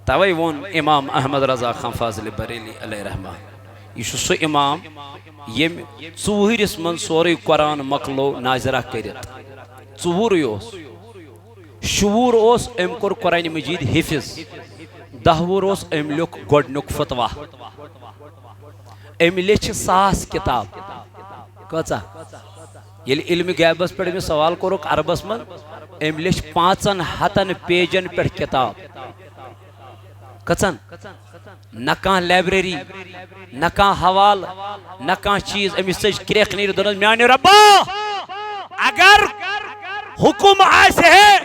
[SPEAKER 1] توے وون امام احمد رضا خان فاضل بریلی علیہ رحمہ یہ سو امام یم ژوہرس من سورے قرآن مکلو ناظرہ کرت ژوہر یوس شعور اوس ام کور قرآن مجید حفظ 10 وُہر اوس ام لیوک گۄڈنیُک فتوا ام لیچھ 100 کتاب کۭژاہ یل علم غیبس پہ سوال کورک عربس من ام لیچھ 500 پیجن پہ کتاب کچن نہ کان لائبریری نہ کان حوال نہ کان چیز امس سج کریک نیر دونس میانے ربا اگر حکم آئے ہے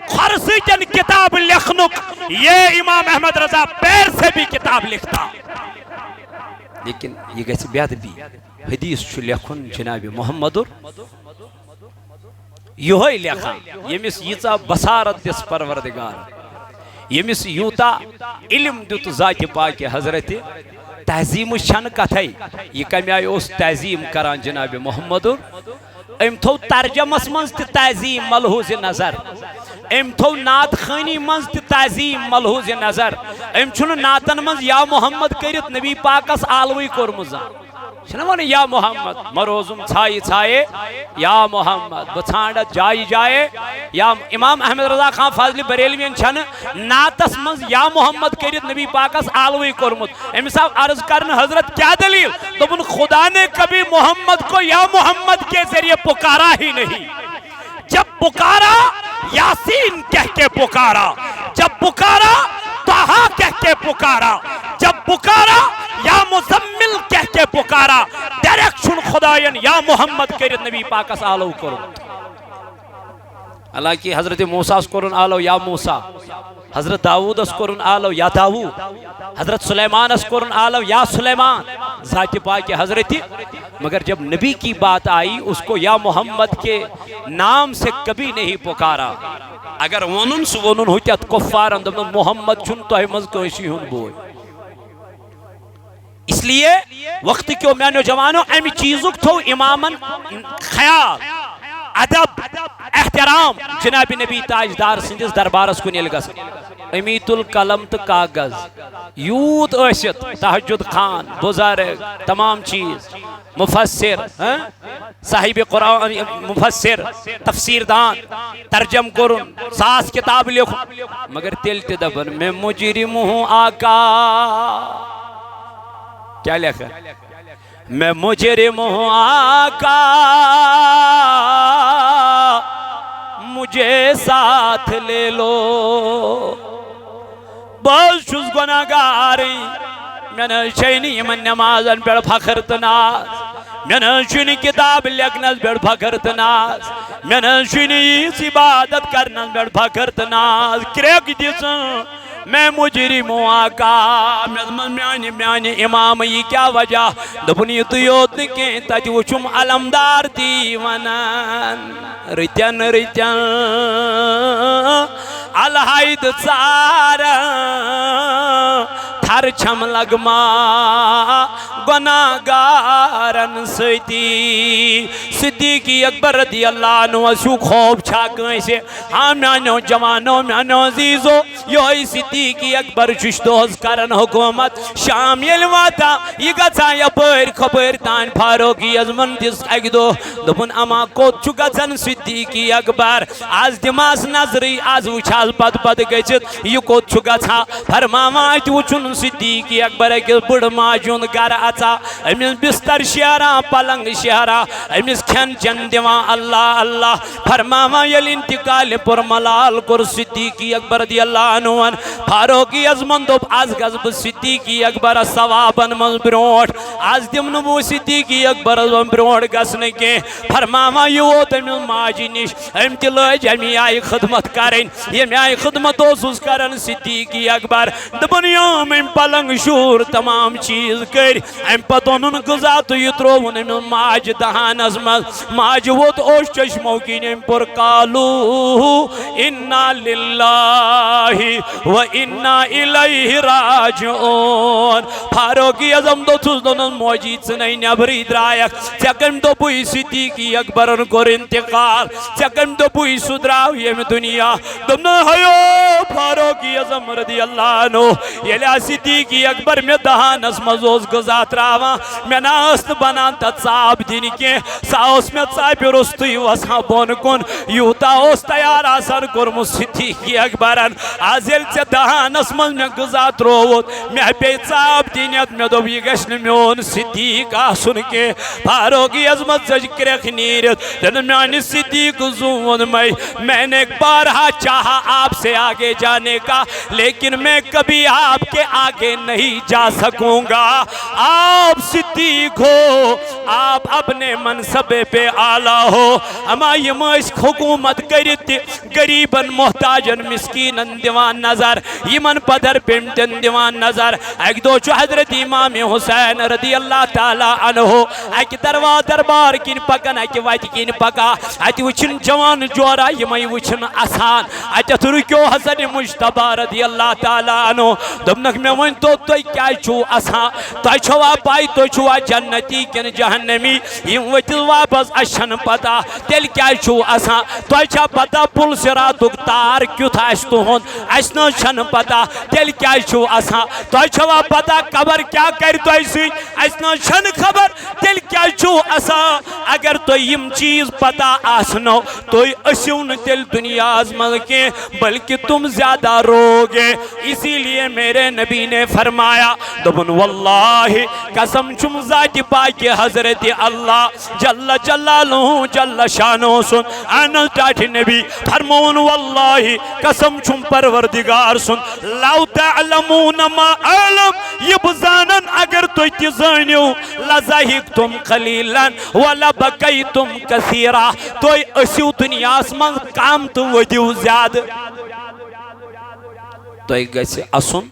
[SPEAKER 1] خرسیجن کتاب لکھنک یہ امام احمد رضا پیر سے بھی کتاب لکھتا لیکن یہ گیسے بیاد بھی حدیث چھو لکھن جناب محمدر یہوئی لکھا یمس ییژا بصارت دس پروردگار یمس یوتا علم دیت ذات پاک حضرت تہذیم چھن کتھے یہ کمی آئی اس تہذیم کران جناب محمدر ام تھو ترجمس منز تہ تہذیم ملحوظ نظر ام تھو نعت خانی منز تہ تہذیم ملحوظ نظر ام چھن نعتن منز یا محمد کرت نبی پاکس آلوی کورمزا چھنا ون یا محمد مروزم چھائی چھائے یا محمد بچھانڈت جائی جائے یا امام احمد رضا خان فاضل بریلوین چھن نعتس منز یا محمد کرت نبی پاکس آلوی کورمت ام صاحب عرض کرن حضرت کیا دلیل تو خدا نے کبھی محمد کو یا محمد کے ذریعے پکارا ہی نہیں جب پکارا یاسین کہہ کے پکارا جب پکارا طہا کہہ کے پکارا جب پکارا یا مزمل کہہ کے پکارا ڈائریکشن خداین یا محمد کرت نبی پاکس آلو کرو اللہ کی حضرت موسیٰ اس قرآن آلو یا موسیٰ حضرت داود اس قرآن آلو یا داود حضرت سلیمان اس قرآن آلو یا سلیمان ذات پاک حضرت مگر جب نبی کی بات آئی اس کو یا محمد کے نام سے کبھی نہیں پکارا اگر ونن سو ونن ہوتیت کفار اندم محمد چھن تو مز کوشی ہن بوئی اس لیے وقت کیوں میں نوجوانوں امی چیزک تھو امامن خیال ادب احترام جناب نبی تاجدار سندس دربارس کن یل گژھن امیت القلم تو کاغذ یوت ٲسِتھ تہجد خان بزرگ تمام چیز مفسر صاحب قرآن مفسر تفسیر دان ترجم کرن 100 کتاب لکھن مگر تیل تہ دپن میں مجرم ہوں آقا کیا لکھا میں مجرم ہوں آقا مجھے ساتھ لے لو بس چھس گناہگاری میں نے شینی من نمازن پر فخر تناز میں نے شینی کتاب لکھنس پر فخر تناز میں نے شینی عبادت کرنس پر فخر تناز کریک دیسن میں مجرم ہوں آقا میانی امام یہ کیا وجہ دپنی تو یوت نکیں تج وچم علمدار دیونن رتن رتن الحید ژار تھر چھم لگما گناہگارن ستی صدیقی اکبر رضی اللہ عنہ شو خوف چھا کنسے ہاں میانو جوانو میانو عزیزو یہ صدیقی اکبر چشتوز کرن حکومت شام یل واتا یہ گژھان یپٲرۍ خبر تان فاروقی اعظمن دِژ اکہِ دۄہ دوٚپُن اما کوٚت چھُ گژھان صدیقی اکبر آز دِماس نظرٕے آز وٕچھاس پتہٕ پتہٕ گٔژھِتھ یہِ کوٚت چھُ گژھان فرماوان اَتہِ وٕچھُن صدیقی اکبر أکِس بٕڑٕ ماجہِ ہُنٛد گرٕ اژان أمِس بستر شیران پلنگ شیران أمِس کھٮ۪ن چٮ۪ن دِوان اللہ اللہ فرماوان ییٚلہِ انتقالہِ پوٚر ملال کوٚر صدیقی اکبر رضی اللہ عنہن فاروقی اعظمن دوٚپ آز گژھٕ بہٕ صدیقی اکبرس ثوابن منٛز برونٛٹھ آز دِمہٕ نہٕ بہٕ صدیقی اکبرس برونٛٹھ گژھنہٕ کینٛہہ فرماوان یہِ ووت أمِس ماجہِ نِش أمۍ تہِ لٲج اَمہِ آیہِ خدمت کَرٕنۍ ییٚمہِ آیہِ خدمت اوسُس کران صدیقی اکبر دوٚپُن یِم أمۍ پلنگ شوٗر تمام چیٖز کٔرۍ اَمہِ پتہٕ اوٚنُن غذا تہٕ یہِ ترٛووُن أمِس ماجہِ دہانس منٛز ماجہِ ووت اوش چشمو کِنۍ أمۍ پوٚر قالوٗ اِنَّا لِلَّهِ وَإِنَّا إِلَيْهِ راجعوٗن فاروقی اعظم دوٚپُس دوٚپنس موجی ژٕ نَے نٮ۪برٕے درٛایکھ ژےٚ کٔمۍ دوٚپُے صدیقی اکبرن کوٚر انتقال ژےٚ کٔمۍ دوٚپُے سُہ درٛاو ییٚمہِ دُنیا دوٚپنس ہیو فاروقی اعظم رضی اللہ عنہ ییٚلہِ صدیقی اکبر مےٚ دہانس منٛز اوس غذا ترٛاوان مےٚ نہ ٲس نہٕ بنان تتھ ژاپ دِنہِ کینٛہہ سۄ اوس مےٚ ژاپہِ روٚستُے وسان بۄن کُن یوٗتاہ اوس تیار آسان کوٚرمُت صدیقی اکبرن آز ییٚلہِ ژےٚ دہانس منٛز مےٚ غذا ترٛووُتھ مےٚ پیٚیہِ ژاپ دِنہِ اتھ مےٚ دوٚپ یہِ گژھِ نہٕ میون صدیق آسُن کینٛہہ فاروقی اعظمن ژٔج کرٛٮ۪کھ نیٖرِتھ دوٚپُن میانہِ صدیق زوٗن میں نے بارہا چاہا آپ سے آگے جانے کا لیکن میں کبھی آپ کے آگے نہیں جا سکوں گا آپ صدیق ہو آپ اپنے منصبے پہ اعلیٰ ہو اما یم حکومت کرت تہ غریبن محتاجن مسکینن دیوان نظر یمن پدر پیمتن دیوان نظر اک دو چھ حضرت امام حسین رضی اللہ تعالی عنہ اک دربار کن پکن اک وت کن پکا ات وچن جوان جورا یمے وچن آسان اتھ رکیو حسن مجتبی رضی اللہ تعالی عنہ دمنک میں ون تو کیا چھو آسان تہ چھوا پائی تو چھوا جنتی کن جہنمی یم وت واپس اشن پتا تیل کیا چھو آسان تہ چھا پتا پل صراطک تار کیُتھ آس تہند اس نہ چھن پتا تیل کیا چھو آسان تہ چھوا پتا قبر کیا کر تہ سی اس نہ چھن خبر تیل کیا چھو آسان اگر تو یم چیز پتا آسنو تو اسیو نہ تیل دنیا من کے بلکہ تم زیادہ روگے اسی لیے میرے نبی نے فرمایا دبن واللہ قسم چھم ذات پاک حضرت اللہ جل جلالہ جل شانہ سن آنل ٹاٹھ نبی فرمون واللہ قسم چھم پروردگار سن لو تعلمون ما علم یہ بزانن اگر تو اتزانیو لزہکتم قلیلا ولبکیتم کثیرا تو اسیو دنیا من کام تو ودیو زیاد تو گژھِ اسن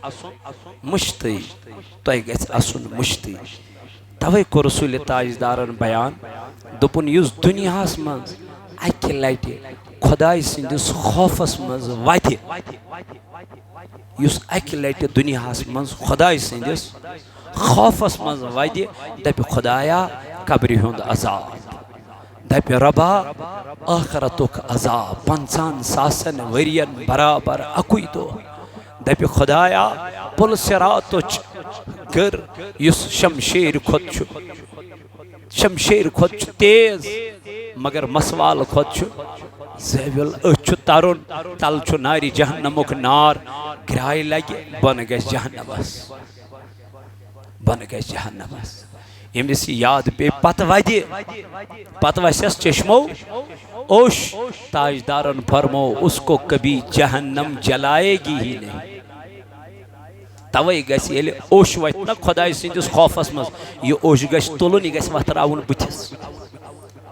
[SPEAKER 1] مشتی تو گژھِ اسن مشتی توے کو رسول تاجدارن بیان دپن یس دنیا من اکہ لٹہ خدای سندس خوفس مز وتہ یس اکہ لٹہ دنیا من خدای سندس خوفس مز وتہ دپ خدایا قبر ہند عذاب دپ ربا آخرتک عذاب 50,000 ورین برابر اکوئی دو دپ خدایا پل صراطچ گر یس شمشیر خود چھو شمشیر خود چھو تیز مگر مسوال خود چھو زیول اچھو تارون تل چھو ناری جہنمک نار گرائی لگے بن گئے جہنمس بن گئے جہنمس امس یاد پہ پت ودی پت وسیس چشمو اوش تاجدارن فرمو اس کو کبھی جہنم جلائے گی ہی نہیں توے گس یل اوش وت نا خدای سندس خوفس مز یہ اوش گس تلن یہ گس وتراون بتس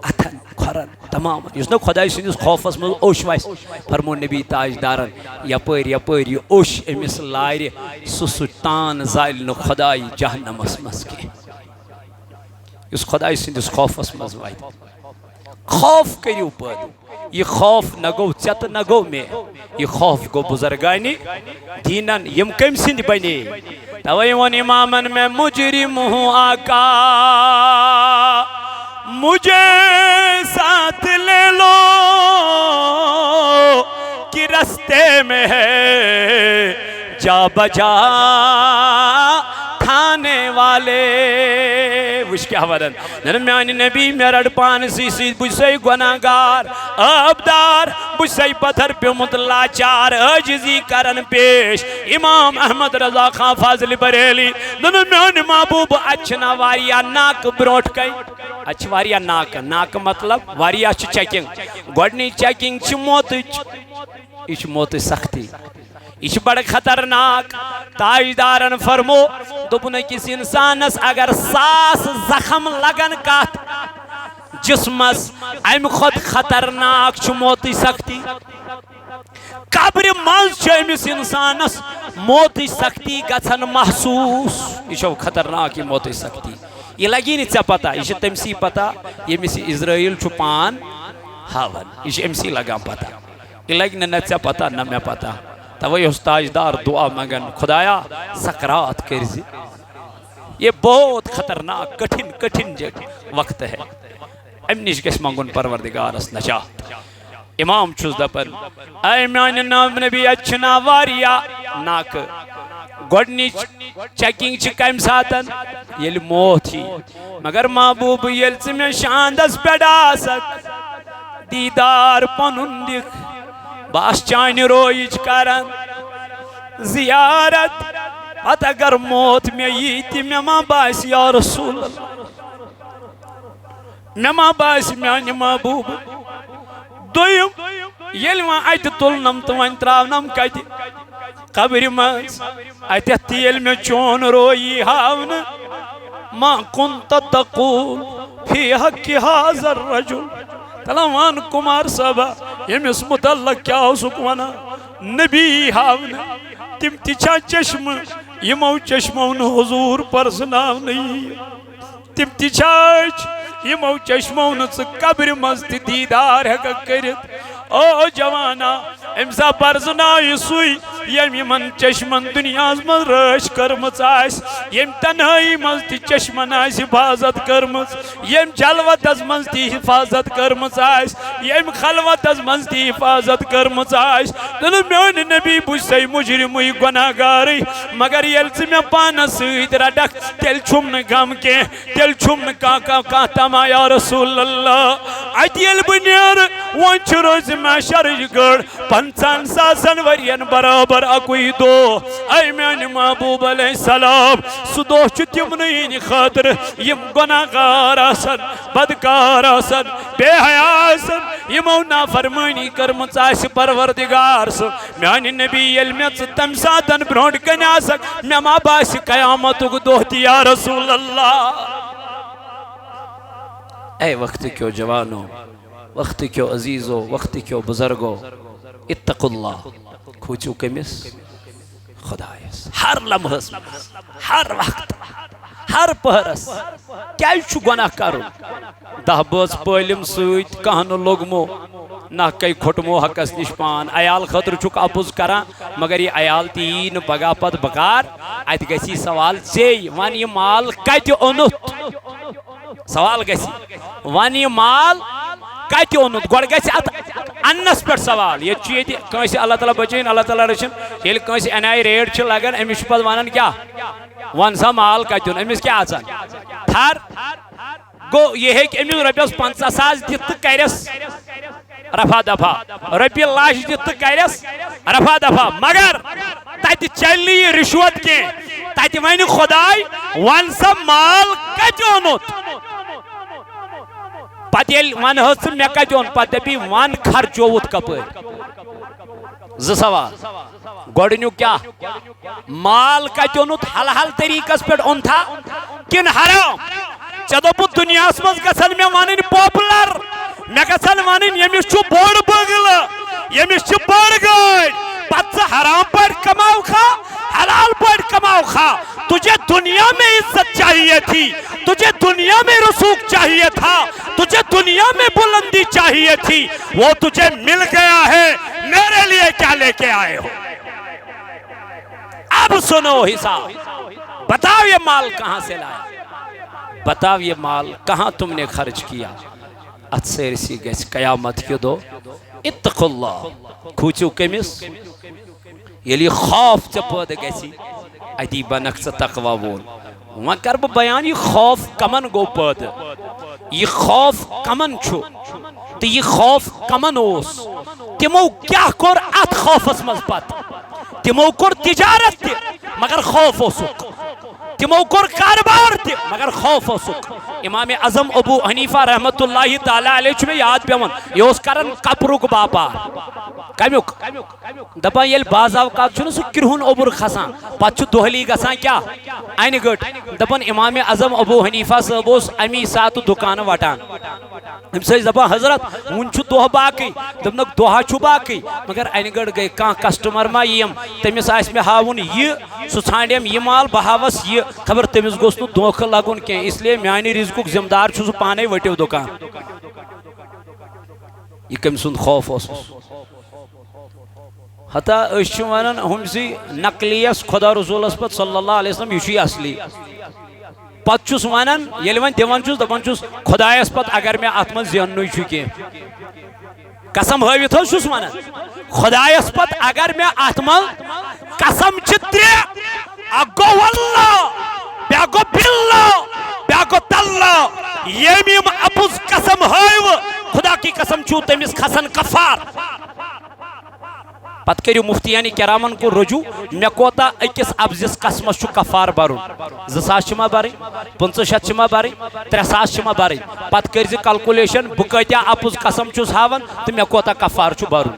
[SPEAKER 1] اتھن کھرن تمام یس نا خدای سندس خوفس مز اوش وس فرمو نبی تاجدارن یپر یپر یہ اوش امس لار سہ تان زال نو خدای جہنمس مز کی اس خدای سندس خوفس مز وات خوف کریو پد یہ خوف نہ گو ژت نہ گو میں یہ خوف گو بزرگانی دینن یم کم سند بنے توے ون امامن میں مجرم ہوں آقا مجھے میں ہے جا بجا کھانے والے وش کیا ودن نرمیان نبی میرڑ پان سی بجھسائی گناہگار آبدار بجھسائی پتھر پیمت لاچار عاجزی کرن پیش امام احمد رضا خان فاضل بریلی نرمیان محبوب اچھنا واریا ناک بروٹ کئی اچھ واریا ناک مطلب واریا چھ چیکنگ گوڑنی چیکنگ چھ موت سختی یہ بڑا خطرناک تاجدارن فرمو دپن کس انسانس اگر 100 زخم لگن کات جسمس ام خود خطرناک چھ موت سختی قبر منز امس انسانس موت سختی گژھن محسوس یہ خطرناک یہ موت سختی یہ لگی نہیں ژے پتہ یہ تمسی پتہ یمس اسرائیل چھ پان ہاون یہ امسی لگان پتہ یہ لگی نہ ژے پتہ نہ مے پتہ توئی اس تاجدار دعا مگن خدایا سکرات کرزی یہ بہت خطرناک کٹھن وقت ہے ام نش گژھِ منگن پروردگارس نجات امام چھس دپن اے میانہ نام نبی اچھنا واریا ناک گوڑنچ چیکنگ چھ کم ساتن یل موت ہی مگر محبوب یل ژٕ مے شاندس پٮ۪ٹھ آسکھ دیدار پنن دکھ باس چانہ رویچ کرن زیارت پت اگر موت میں ییتی میں ما باس یا رسول اللہ میں ما باس میانہ محبوب دویم یل وان ات تلنم تو ون تراونم کت قبر مز اتت یل میں چون روئی ہاون ما کنت تقول فی حق هذا الرجل تلوان کمار صاحبہ یمس متعلق کیا اسک ونا نبی ہاون تم تچھا چشم یمو چشمون حضور پرسناو نہیں تم تچھاچ یمو چشمون قبر مست دیدار ہے کرت او جوانا امسا پرسناو سوئی یم یمن چشمن دنیا من رش کرمت آس یم تنہائی من تی چشمن آس حفاظت کرمت یم جلوت از من تی حفاظت کرمت آس یم خلوت از من تی حفاظت کرمت آس دل میون نبی بجھسائی مجرمی گناہگاری مگر یل سے میں پانا سید رڈک تیل چھم نگام کے تیل چھم کا تما یا رسول اللہ آئیت یل بنیر وانچ روز میں شرج گڑ 50 ساسن ورین برابر اکوئی دو اے میان محبوب علیہ السلام سدو چتمنین خاطر یم گناہگار آسن بدکار آسن بے حیا آسن یمو نافرمانی کرمت آس پروردگار سن میان نبی یلمیت تم ساتن برونٹ کن آسک میں ما باس قیامت دہتی یا رسول اللہ اے وقت کیوں جوانو وقت کیوں عزیزو وقت کیوں بزرگو اتقوا اللہ کھوچو کمس خدایس ہر لمحس ہر وقت ہر پہرس کیا چھو گناہ کرو دہ بس پولم سویت کہن لوگمو نہ کئی کھٹمو حقس نشپان عیال خطر چک اپوز کران مگر یہ عیال تین پگا پت بکار ایت گسی سوال چی وان یہ مال کت اونت سوال گسی وان یہ مال کت اونت گوڑ گسی انس پر سوال یہ چیتی کنسی اللہ تعالیٰ بچین اللہ تعالیٰ رچن یہ کنسی انائی ریڈ چھ لگن امیش پت وانن کیا وان سا مال کت اونت امیش کیا آسان تھار گو یہ ہے کہ امیش رپیس 50 ساس دیت کرس رفا دفا رپی لاش دیت کرس رفا دفا مگر تات چلی رشوت کے تات وین خدای وان سا مال کت اونت پت یل ون حس میں کت اون پت دپی ون خرچوت کپر ز سوال گوڑنیو کیا مال کت اونت حل حل طریقس پر اون تھا کن حرام چدو پو دنیا اسمز گسن میں وانن پاپولر میں گسن وانن یمیش چو بوڑ بگل یمیش چو بوڑ گئی پت حرام پر کماؤ خا حلال پر کماؤ خا تجھے دنیا میں عزت چاہیے تھی تجھے دنیا میں رسوخ چاہیے تھا تجھے دنیا میں بلندی چاہیے تھی وہ تجھے مل گیا ہے میرے لیے کیا لے کے آئے ہو اب سنو حساب بتاؤ یہ مال کہاں سے لایا بتاؤ یہ مال کہاں تم نے خرچ کیا اتسیر سی گیس قیامت کی دو اتقوا اللہ کھوچو کمس یلی خوف ژے پٲدٕ گژھی اتی بنکھ ژٕ تقوا وول وۄنۍ کر بہٕ بیان یہ خوف کمن گو پٲدٕ یہ خوف کمن چھُ تہٕ یہ خوف کمن اوس تمو کیا کوٚر اتھ خوفس منٛز پتہٕ تمو کوٚر تجارت تہِ مگر خوف اوسُکھ تمو کوٚر کاربار تہِ مگر خوف اوسُکھ امام اعظم ابو حنیفہ رحمت اللہ تعالی علیہ چھُ مےٚ یاد پیوان یہ اوس کران کپرُک باپار کمیُک دپان ییٚلہِ بعض اوقات چھُنہٕ سُہ کرٛہُن اوٚبُر کھسان پتہٕ چھُ دۄہلی گژھان کیاہ انہِ گٔٹ دپان امام اعظم ابو حنیفہ صٲب اوس امی ساتہٕ دُکانہٕ وٹان أمِس ٲسۍ دپان حضرت وُنہِ چھُ دۄہ باقٕے دوٚپنکھ دۄہا چھُ باقٕے مگر انہِ گٔٹ گٔے کانٛہہ کسٹمر ما یِیم تٔمِس آسہِ مےٚ ہاوُن یہِ سُہ ژھانڈیم یہِ مال بہٕ ہاوس یہِ خبر تٔمِس گوٚژھ نہٕ دھوکہٕ لگُن کینٛہہ اسلیے میانہِ رزقُک ذمہٕ دار چھُ سُہ پانے ؤٹِو دُکان یہ کٔمۍ سُنٛد خوف اوسُس ہتا أسۍ چھِ ونان ہُمسٕے نقلیس خدا رسولس پتہٕ صلی اللہ علیہ وسلم یہ چھُے اصلی پتہٕ چھُس ونان ییٚلہِ وۄنۍ دِوان چھُس دپان چھُس خدایس پتہٕ اگر مےٚ اتھ منٛز زیننُے چھُ کینٛہہ قسم ہٲوِتھ حظ چھُس ونان خدایس پتہٕ اگر مےٚ اتھ منٛز قسم چھِ ترٛےٚ اکھ گوٚو واللہ بیٛاکھ گوٚو باللہ بیٛاکھ گوٚو تاللہ ییٚمۍ یِم اپُز قسم ہٲوٕ خدا کی قسم چھُو تٔمِس کھسان کفار پتہٕ کٔرِو مفتیانی کرامن کو رجوع مےٚ کوتاہ أکِس ابزِس قسمس چھُ کفار برُن 2000 چھِ ما برٕنۍ 500 چھِ ما برٕنۍ 3000 چھِ ما برٕنۍ پتہٕ کٔرۍ زِ کلکولیشن بہٕ کۭتیاہ اپُز قسم چھُس ہاوان تہٕ مےٚ کوتاہ کفار چھُ برُن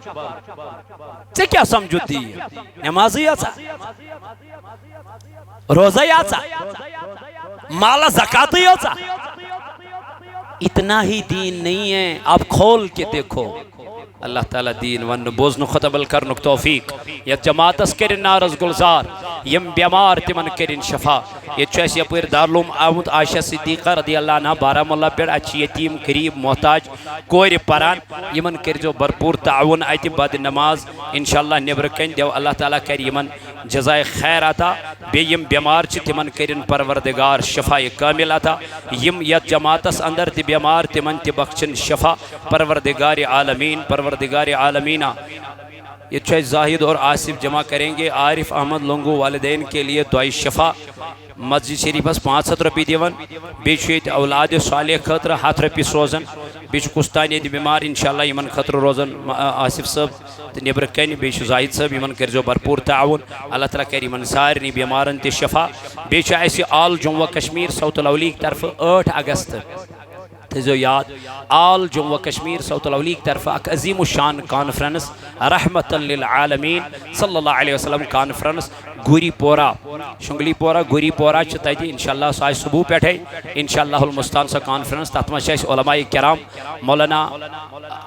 [SPEAKER 1] ژےٚ کیٛاہ سمجھُت دی نٮ۪مازٕے یٲژا روزے یٲژا مالا زکاتٕے یٲژا اتنا ہی دین نہیں ہے آپ کھول کے دیکھو اللہ تعالیٰ دین ون بوزن خطبل کرنک توفیق یت جماعتس کرن نارز گلزار یم بیمار تمن کرن شفا یہ یپر دارالعلوم آمد عائشہ صدیقہ رضی اللہ عنہ بارہمولہ پہ اچھ یتیم غریب محتاج کور پران یمن کرزو بھرپور تعاون ات بد نماز انشاءاللہ نبر کن دیو اللہ تعالیٰ کر یمن جزائے خیر عطا بیم بیمار چھ تمن کرن پروردگار شفا کامل عطا یم یت جماعتس اندر تی بیمار تمن تی بخشن شفا پروردگار عالمین پروردگار عالمینہ یہ زاہد اور آصف جمع کریں گے عارف احمد لونگو والدین کے لیے دعائی شفا مسجد شریفس 500 روپیہ دیون بیچ اولاد صالح خطر 100 روپیہ سوزن بیچ کستانی بیمار انشاءاللہ یمن خطر روزن آصف صاحب نبر کن بیچ زاہد صاحب یمن کرزو بھرپور تعاون اللہ تعالیٰ کر یمن سارنی بیمارن تی شفا بیچ ایسی آل جموں و کشمیر ساؤتھ الاولی کی طرف 8 اگست تھیزو یاد آل جموں و کشمیر ساؤتھ الاولی کی طرف اک عظیم الشان کانفرنس رحمت للعالمین صلی اللہ علیہ وسلم کانفرنس گوری پورا شنگلی پورا گوری پورا چتائی انشاءاللہ سائی صبح پیٹھے انشاءاللہ المستان سا کانفرنس تاتما شایس علماء کرام مولانا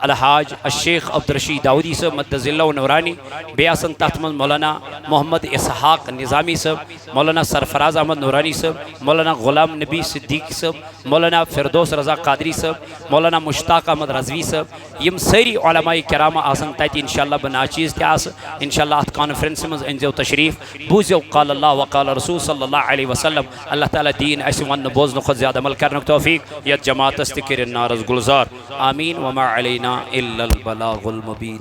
[SPEAKER 1] الحاج الشیخ عبدالرشید داودی صاحب مدذلہ و نورانی بیاسن تاتمن مولانا محمد اسحاق نظامی صاحب مولانا سرفراز احمد نورانی صاحب مولانا غلام نبی صدیق صاحب مولانا فردوس رضا قادری صاحب مولانا مشتاق احمد رضوی صاحب یم ساری علماء کرام آسن تاتی انشاءاللہ بنا چیز تیاس انشاءاللہ ات کانفرنس میں انزیو تشریف بوزیو قال اللہ وقال رسول صلی اللہ علیہ وسلم اللہ تعالیٰ دین ایسی ون بوزن خود زیادہ عمل کرنک توفیق یا جماعت استکر نارز گلزار آمین وما علینا الا البلاغ المبین